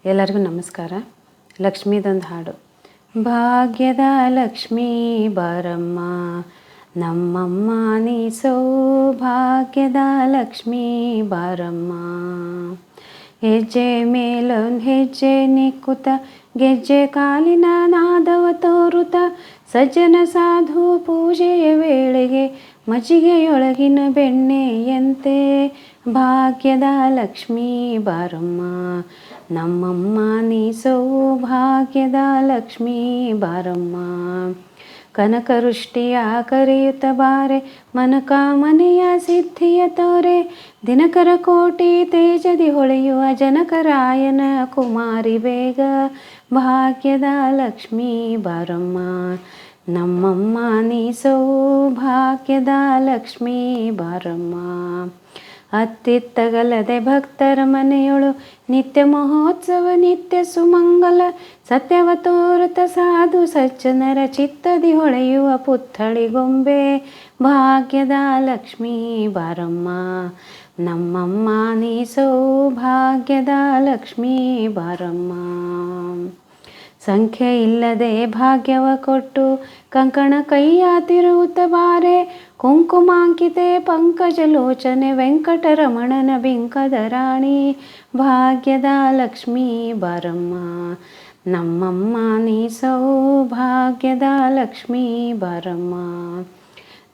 ಎಲ್ಲರಿಗೂ ನಮಸ್ಕಾರ. ಲಕ್ಷ್ಮೀದೊಂದು ಹಾಡು. ಭಾಗ್ಯದ ಲಕ್ಷ್ಮೀ ಬಾರಮ್ಮ ನಮ್ಮಮ್ಮ ನೀ ಸೌಭಾಗ್ಯದ ಲಕ್ಷ್ಮೀ ಬಾರಮ್ಮ. ಹೆಜ್ಜೆ ಮೇಲೊಂದು ಹೆಜ್ಜೆ ನಿಕ್ಕುತ್ತ ಗೆಜ್ಜೆ ಕಾಲಿನ ನಾದವ ತೋರುತ್ತ ಸಜ್ಜನ ಸಾಧು ಪೂಜೆಯ ವೇಳೆಗೆ ಮಜ್ಜಿಗೆಯೊಳಗಿನ ಬೆಣ್ಣೆಯಂತೆ ಭಾಗ್ಯದ ಲಕ್ಷ್ಮೀ ಬಾರಮ್ಮ ನಮ್ಮಮ್ಮ ನೀ ಸೌಭಾಗ್ಯದ ಲಕ್ಷ್ಮೀ ಬಾರಮ್ಮ. ಕನಕವೃಷ್ಟಿಯ ಕರೆಯುತ್ತ ಬಾರೆ ಮನಕಾಮನೆಯ ಸಿದ್ಧಿಯ ತೋರೆ ದಿನಕರ ಕೋಟಿ ತೇಜದಿ ಹೊಳೆಯುವ ಜನಕರಾಯನ ಕುಮಾರಿ ಬೇಗ ಭಾಗ್ಯದ ಲಕ್ಷ್ಮೀ ಬಾರಮ್ಮ ನಮ್ಮಮ್ಮ ನೀ ಸೌಭಾಗ್ಯದ ಲಕ್ಷ್ಮೀ ಬಾರಮ್ಮ. ಅತ್ತಿತ್ತಗಲದೆ ಭಕ್ತರ ಮನೆಯೊಳು ನಿತ್ಯ ಮಹೋತ್ಸವ ನಿತ್ಯ ಸುಮಂಗಲ ಸತ್ಯವ ತೋರುತ ಸಾಧು ಸಜ್ಜನರ ಚಿತ್ತದಿ ಹೊಳೆಯುವ ಪುತ್ಥಳಿ ಗೊಂಬೆ ಭಾಗ್ಯದ ಲಕ್ಷ್ಮೀ ಬಾರಮ್ಮ ನಮ್ಮಮ್ಮ ನೀ ಸೌಭಾಗ್ಯದ ಲಕ್ಷ್ಮೀ ಬಾರಮ್ಮ. ಸಂಖ್ಯೆ ಇಲ್ಲದೆ ಭಾಗ್ಯವ ಕೊಟ್ಟು ಕಂಕಣ ಕೈಯ ತಿರುವುತ್ತ ಬಾರೆ ಕುಂಕುಮಾಂಕಿತೆ ಪಂಕಜಲೋಚನೆ ವೆಂಕಟರಮಣನ ಬಿಂಕದ ರಾಣಿ ಭಾಗ್ಯದ ಲಕ್ಷ್ಮೀ ಬಾರಮ್ಮ ನಮ್ಮಮ್ಮ ನೀ ಸೌಭಾಗ್ಯದ ಲಕ್ಷ್ಮೀ ಬಾರಮ್ಮ.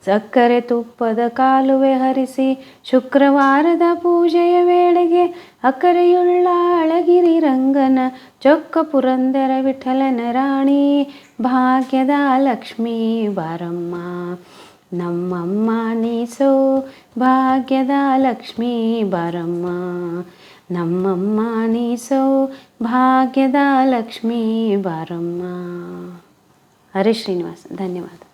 ಸಕ್ಕರೆ ತುಪ್ಪದ ಕಾಲುವೆ ಹರಿಸಿ ಶುಕ್ರವಾರದ ಪೂಜೆಯ ವೇಳೆಗೆ ಅಕ್ಕರೆಯುಳ್ಳ ಅಳಗಿರಿ ರಂಗನ ಚೊಕ್ಕ ಪುರಂದರ ವಿಠಲನ ರಾಣಿ ಭಾಗ್ಯದ ಲಕ್ಷ್ಮೀ ಬಾರಮ್ಮ ನಮ್ಮಮ್ಮ ನೀ ಸೌಭಾಗ್ಯದ ಲಕ್ಷ್ಮೀ ಬಾರಮ್ಮ ನಮ್ಮಮ್ಮ ನೀ ಸೌಭಾಗ್ಯದ ಲಕ್ಷ್ಮೀ ಬಾರಮ್ಮ. ಹರೇ ಶ್ರೀನಿವಾಸ. ಧನ್ಯವಾದ.